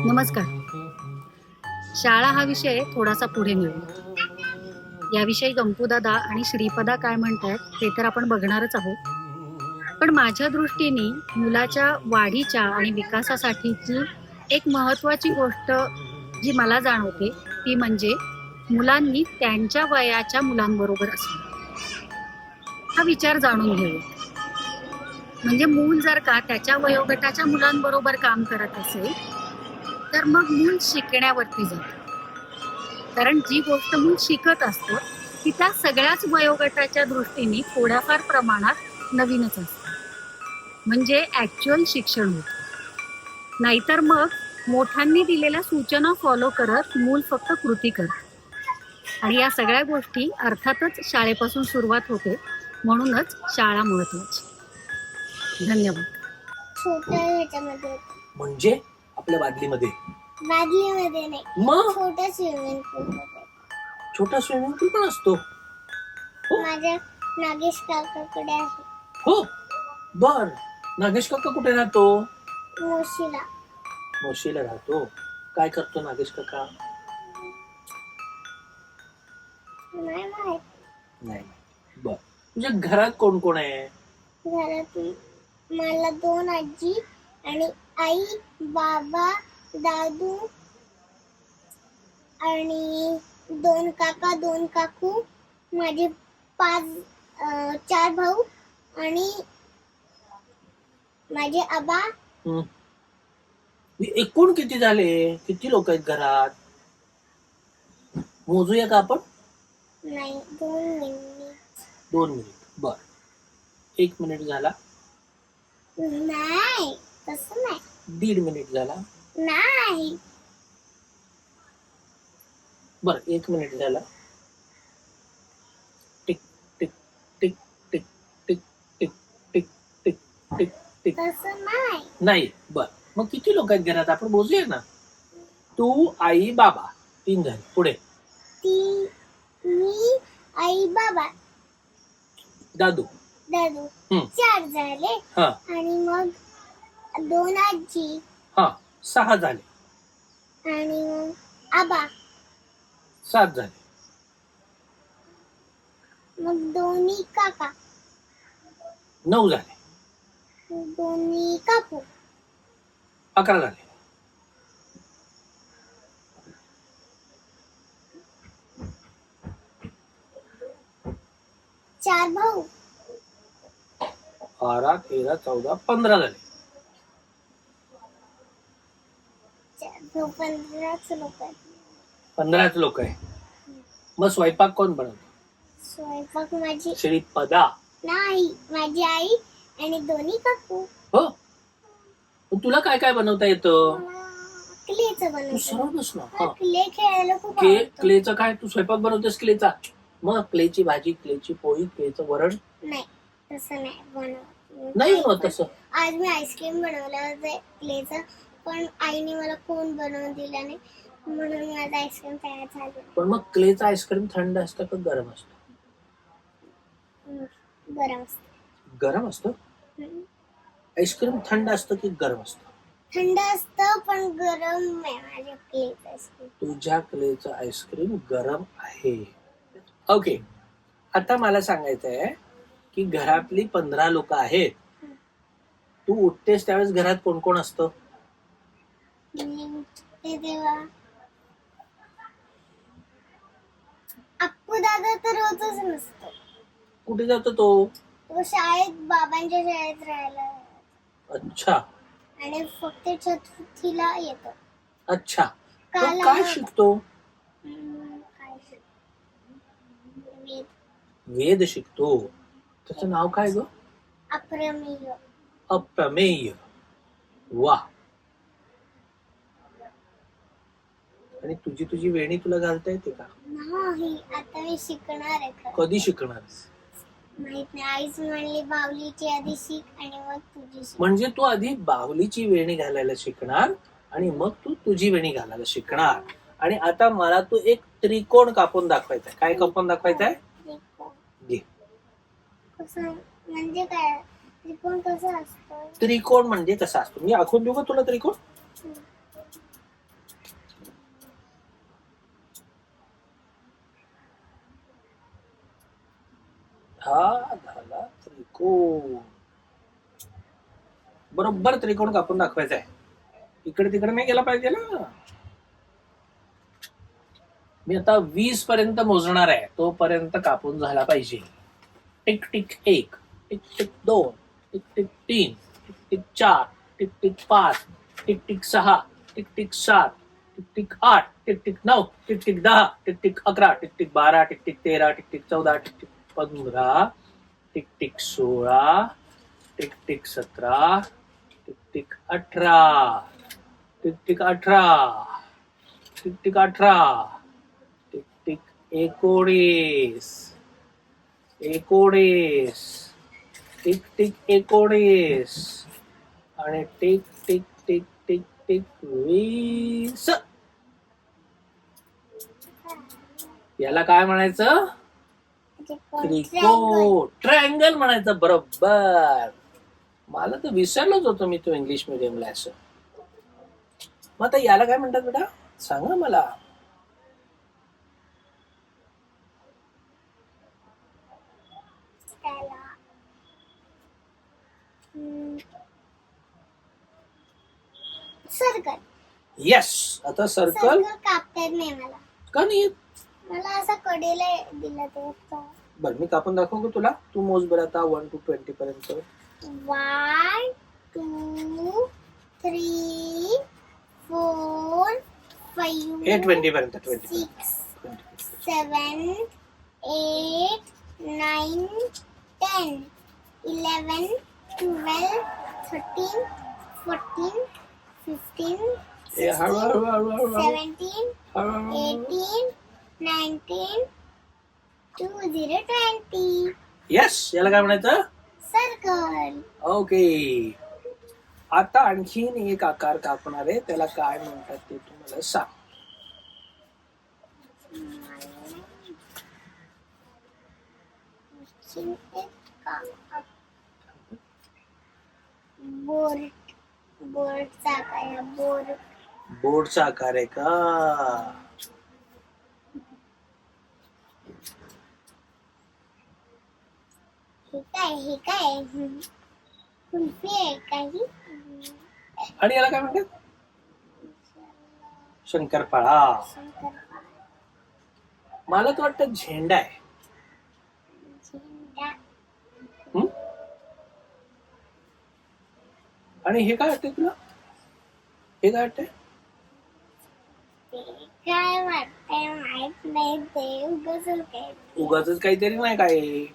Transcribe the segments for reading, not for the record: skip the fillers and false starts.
नमस्कार. शाळा हा विषय थोडासा पुढे नेऊ. याविषयी गंपूदादा आणि श्रीपदा काय म्हणतात ते तर आपण बघणारच आहोत. पण माझ्या दृष्टीने मुलाच्या वाढीच्या आणि विकासासाठीची एक महत्त्वाची गोष्ट जी मला जाणवते ती म्हणजे मुलांनी त्यांच्या वयाच्या मुलांबरोबर असणं. हा विचार जाणून घेऊया. म्हणजे मूल जर का त्याच्या वयोगटाच्या मुलांबरोबर काम करत असेल तर मग मूल शिकण्यावरती जातं. कारण जी गोष्ट मूल शिकत असतं ती त्या सगळ्याच वयोगटाच्या दृष्टीने थोड्याफार प्रमाणात नवीनच असतं. म्हणजे ॲक्च्युअल शिक्षण होतं. नाहीतर मग मोठ्यांनी दिलेल्या सूचना फॉलो करत मूल फक्त कृती करतं. आणि या सगळ्या गोष्टी अर्थातच शाळेपासून सुरुवात होते. म्हणूनच शाळा महत्वाची. धन्यवाद. छोट्या ह्याच्यामध्ये म्हणजे आपल्या बादलीमध्ये बादलीमध्ये नाही, मग छोट्या स्विमिंग पूल मध्ये. छोटा स्विमिंग पूल पण असतो. हो माझ्या नागेश काकाकडे आहे. हो बर. नागेश काका कुठे राहतो? मोशीला. मोशीला राहतो. काय करतो नागेश काका? नाही माहित. नाही. बर. तुझ्या घरात कोण कोण आहे? घरात मला 2 आजी आणि आई, बाबा, दादू आणि 2 काका, 2 काकू, माझे 4 भाऊ आणि माझे आबा. एकूण किती झाले? किती लोक आहेत घरात? मोजूया का आपण? नाही, 2 मिनिट. 2 मिनिट. बर. 1 मिनिट झाला. नाही, तसं नाही. 1.5 मिनिट झाला. नाही. बर. 1 मिनिट झाला. Tick tick tick tick tick tick tick tick tick tick. तसं नाही. नाही. बर. मग किती लोक आहेत घरात आपण मोजूया ना. तू, आई, बाबा 3 झाले. पुढे मी, आई, बाबा, दादू. दादू 4 झाले. हा आणि मग 2 आजी. हा 6 झाले. आणि मग आबा. 7 झाले. मग 2 काका. 9 झाले. 2 काकू. 11 झाले. 4 भाऊ. 12, 13, 14, 15 झाले. 4 भाऊ 15च लोक आहेत. 15च लोक आहे. मग स्वयंपाक कोण बनवतो? स्वयंपाक माझी श्रीपदा. नाही, माझी आई आणि 2 काकू. हो. मग तुला काय काय बनवता येतं? क्लेचं तू बनवतो. सरळ बस ना. हा. क्ले खेळायला खूप आवडतं. क्लेचं काय? तू स्वयंपाक बनवतेस क्लेचा? मग क्लेची भाजी, क्लेची पोळी, क्लेचं वरण? नाही, तसं नाही बनवत. नाही बनवत तसं. आज मी आईस्क्रीम बनवलं होतं क्लेचं, पण आईने मला कोण बनवून दिला नाही, म्हणून माझं आईस्क्रीम तयार झालं. पण मग क्लेचं आईस्क्रीम थंड असतं का गरम असतं? गरम असतं. गरम असतं. आईस्क्रीम थंड असतं की गरम असतं? थंड असतं, पण गरम आहे माझ्या क्लेचं आईस्क्रीम. तुझ्या क्लेचं आईस्क्रीम गरम आहे. ओके. आता मला सांगायचं आहे की घरातली 15 लोक आहेत. तू उठतेस त्यावेळेस घरात कोण कोण असतं? तेव्हा अप्पू दादा तर रोजच नसतो. कुठे जातो तो? तो शाळेत, बाबांच्या शाळेत राहायला. अच्छा. आणि फक्त चतुर्थीला येतो. अच्छा. तो काय शिकतो? वेद शिकतो. त्याचं नाव काय ग? अप्रमेय. अप्रमेय. वा. आणि तुझी वेणी तुला घालता येते का? नाही, आता मी शिकणार आहे. कधी शिकणार? माहित नाही. आईच म्हणली बाहुलीची आधी शिक आणि मग तुझी शिक. म्हणजे तू आधी बाहुलीची वेणी घालायला शिकणार आणि मग तू तुझी वेणी घालायला शिकणार. आणि आता मला तू एक त्रिकोण कापून दाखवायचा. काय कापून दाखवायचा आहे? घे. कसं म्हणजे काय? त्रिकोण कसा असतो? त्रिकोण म्हणजे कसा असतो मी आखून देऊ का तुला त्रिकोण? हा झाला त्रिकोण. बरोबर त्रिकोण कापून दाखवायचा आहे. इकडे तिकडे नाही गेला पाहिजे ना. मी आता 20 पर्यंत मोजणार आहे, तोपर्यंत कापून झाला पाहिजे. Tick tick 1, tick tick 2, tick tick 3, tick tick 4, tick tick 5, tick tick 6, tick tick 7, tick tick 8, tick tick 9, tick tick 10, tick tick 11, tick tick 12, tick tick 13, tick tick 14, tick tick 15, tick tick 16, tick tick 17, tick tick 18, tick tick 18, tick tick 18, tick tick 19, 19, tick tick 19 आणि tick tick tick tick tick 20. याला काय म्हणायचं? त्रिकोण, triangle म्हणायचं. बरोबर. मला तर विसरलोच होतो मी तो इंग्लिश मिडियमला असं. मग आता याला काय म्हणतात बेटा, सांगा मला. सर्कल. येस. आता सर्कल सर्कल कापता येत नाही मला. का नाही येत? मला असा कडेला दिला ते. बर मी कापून दाखवू का तुला? तू मोज बरं आता 1 to 20 पर्यंत. 1 2 3 4 5 हे 20 पर्यंत. 20 6 7 8 9 10 11 12 13 14 15 हे हळूहळू 17 18 19 20 20. येस. याला काय म्हणायचं? सर्कल. ओके. आता आणखीन एक आकार कापणार आहे, त्याला काय म्हणतात ते तुम्हाला सांग. बोर्ड. बोर्डचा आकार. बोर्ड. बोर्डचा आकार आहे का? हे काय कुल्फी आहे काही. आणि याला काय म्हणतात? शंकरपाळा. मला तर वाटतं झेंडा आहे. झेंडा. हं? आणि हे काय वाटतंय तुला? हे काय वाटतंय? ते काय वाटतंय माहित नाही. ते उगाच काहीतरी नाही काय.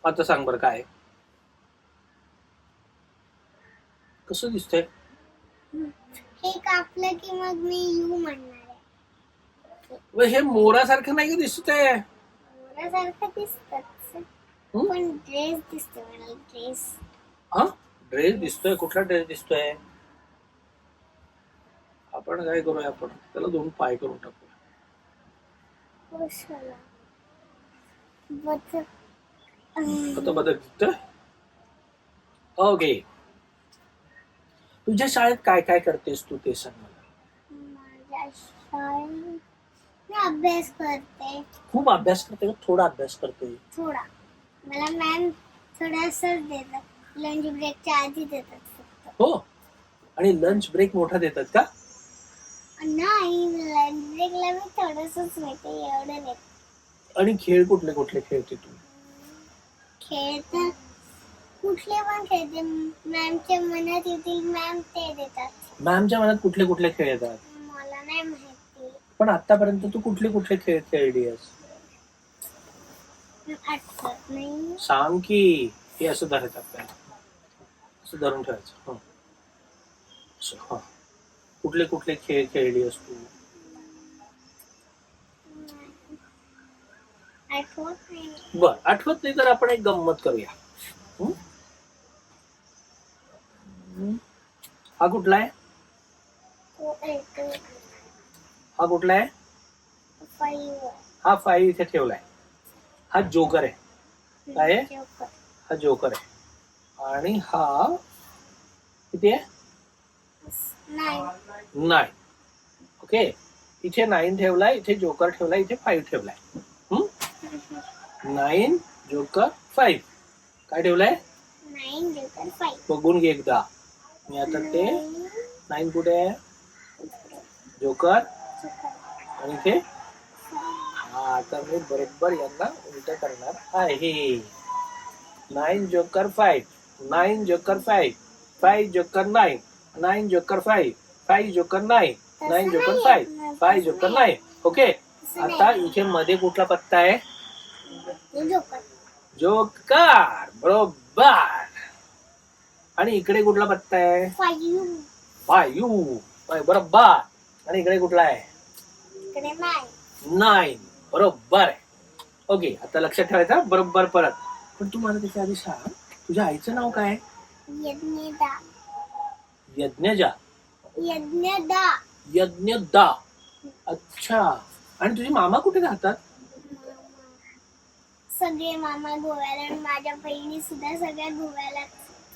आता सांग बरं काय कसं दिसतंय? हे कापलं की मग मी यू म्हणणार आहे. हे मोरासारखं नाही का दिसतंय? मोरासारखं दिसतात पण ड्रेस दिसतो मला. ड्रेस. हा ड्रेस दिसतोय. कुठला ड्रेस दिसतोय? आपण काय करूया, आपण त्याला 2 पाय करून टाकूया. आता बदल दिसतोय. ओके. तुझ्या शाळेत काय काय करतेस तू ते सांग मला. माझ्या शाळेत मी अभ्यास करते. खूप अभ्यास करते का थोडा अभ्यास करते? थोडा. मला मॅम थोडासाच देतात. लंच ब्रेकच्या आधी देतात फक्त. हो. आणि लंच ब्रेक मोठा देतात का? नाही, लंच ब्रेकला मी थोडंसच मिळते, एवढं नाही. आणि खेळ कुठले कुठले खेळते तू? खेळ तर कुठले पण खेळते. मॅमच्या मनात येतील मॅम ते देतात. मॅमच्या मनात कुठले कुठले खेळ येतात? मला नाही माहिती. पण आतापर्यंत तू कुठले कुठले खेळ खेळली आहेस? आठवत नाही. सांग की. हे असं धरायचं आपल्याला, असं धरून ठेवायचं. हा. कुठले कुठले खेळ खेळली आहेस तू? आठवत नाही. बर, आठवत नाही तर आपण एक गंमत करूया. हा कुठला आहे? हा कुठला आहे? 5. हा 5 इथे ठेवलाय. हा जोकर आहे. काय आहे? हा जोकर आहे. आणि हा किती आहे? 9. ओके, इथे 9 ठेवलाय, इथे जोकर ठेवलाय, इथे 5 ठेवलाय. 9 जोकर 5. काय ठेवलंय? 9 जोकर 5. बघून घे एकदा. मी आता ते 9 कुठे आहे? जोकर आणि इथे. हा, तर मी बरोबर यांना उलट करणार आहे. 9 joker 5, 9 joker 5, 5 joker 9, 9 joker 5, 5 joker 9, 9 joker 5, 5 joker 9. Okay, आता इथे मध्ये कुठला पत्ता आहे? जोकर. जोकर, बरोबर. आणि इकडे कुठला पत्ता आहे? 5. बरोबर. आणि इकडे कुठला आहे? इकडे 9. 9, बरोबर आहे. ओके, आता लक्षात ठेवायचं बरोबर परत. पण तू मला त्याच्या आधी सांग, तुझ्या आईचं नाव काय? यज्ञदा. यज्ञजा. यज्ञदा. यज्ञदा. अच्छा. आणि तुझे मामा कुठे राहतात? सगळे मामा गोव्याला आणि माझ्या बहिणी सुद्धा सगळ्या गोव्याला.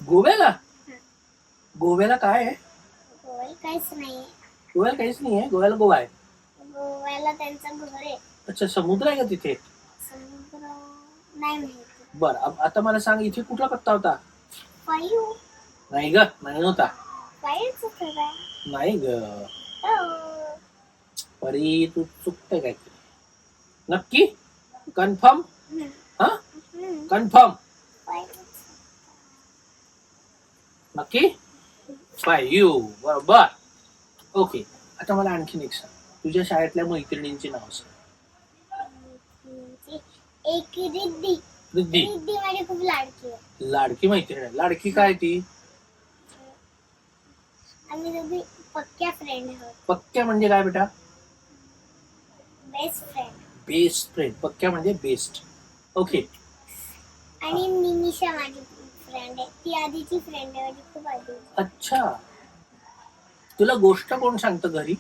गोव्याला? गोव्याला काय आहे? गोव्याला काहीच नाहीये. गोव्याला काहीच नाही आहे. गोव्याला गोवा आहे. गोव्याला त्यांचं घर आहे. अच्छा, समुद्र आहे का तिथे? समुद्र नाही माहिती. बर, आता मला सांग, इथे कुठला पत्ता होता? 5. नाही ग, नाही नव्हता. 5च होता. नाही ग परी, तू चुकते काय? नक्की? कन्फर्म? हा, कन्फर्म? नक्की? 5 बरोबर. ओके, आता मला आणखीन एक सांग, तुझ्या शाळेतल्या मैत्रिणींची नाव सांग. एक रिद्धी. रिद्धी. रिद्धी माझी खूप लाडकी आहे. लाडकी मैत्रीण आहे. लाडकी काय ती? आम्ही दोघी पक्क्या फ्रेंड आहोत. पक्क्या म्हणजे काय बेटा? Best friend. Best friend. पक्क्या म्हणजे बेस्ट. ओके. आणि निमिषा माझी फ्रेंड आहे. ती आधीची फ्रेंड आहे माझी, खूप आधी. अच्छा, तुला गोष्ट कोण सांगतं घरी?